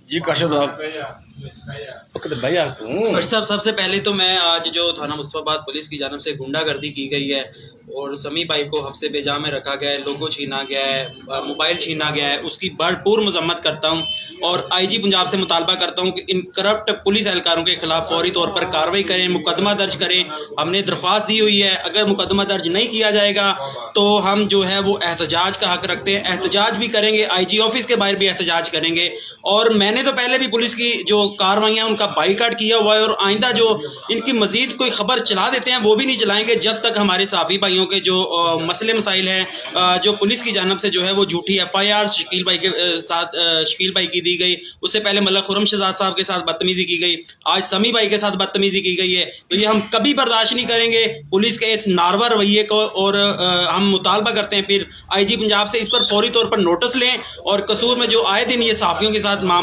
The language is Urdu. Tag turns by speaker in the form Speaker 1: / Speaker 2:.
Speaker 1: جی کاشف صاحب بھائی آپ
Speaker 2: بٹ صاحب سب سے پہلے تو میں آج جو تھانہ مصطفیٰ آباد پولیس کی جانب سے گنڈا گردی کی گئی ہے اور سمیع بھائی کو حبسِ بے جا میں رکھا گیا ہے، لوگو چھینا گیا ہے، موبائل چھینا گیا ہے، اس کی بھرپور مذمت کرتا ہوں اور آئی جی پنجاب سے مطالبہ کرتا ہوں کہ ان کرپٹ پولیس اہلکاروں کے خلاف فوری طور پر کارروائی کریں، مقدمہ درج کریں۔ ہم نے درخواست دی ہوئی ہے، اگر مقدمہ درج نہیں کیا جائے گا تو ہم جو ہے وہ احتجاج کا حق رکھتے ہیں، احتجاج بھی کریں گے، آئی جی آفس کے باہر بھی احتجاج کریں گے۔ اور میں نے تو پہلے بھی پولیس کی جو کارروائیاں ان کا بائیکاٹ کیا ہوا ہے اور آئندہ جو ان کی مزید کوئی خبر چلا دیتے ہیں وہ بھی نہیں چلائیں گے جب تک ہمارے صحافی بھائیوں کے جو مسئلے مسائل ہیں، جو پولیس کی جانب سے جو ہے وہ جھوٹی ایف آئی آر شکیل بھائی کے ساتھ شکیل بھائی کی دی گئی، اس سے پہلے ملک خرم شہزاد صاحب کے ساتھ بدتمیزی کی گئی، آج سمیع بھائی کے ساتھ بدتمیزی کی گئی ہے، تو یہ ہم کبھی برداشت نہیں کریں گے پولیس کے اس ناروا رویے کو۔ اور ہم مطالبہ کرتے ہیں پھر آئی جی پنجاب سے اس پر فوری طور پر نوٹس لیں اور قصور میں جو آئے دن یہ صحافیوں کے ساتھ معاملہ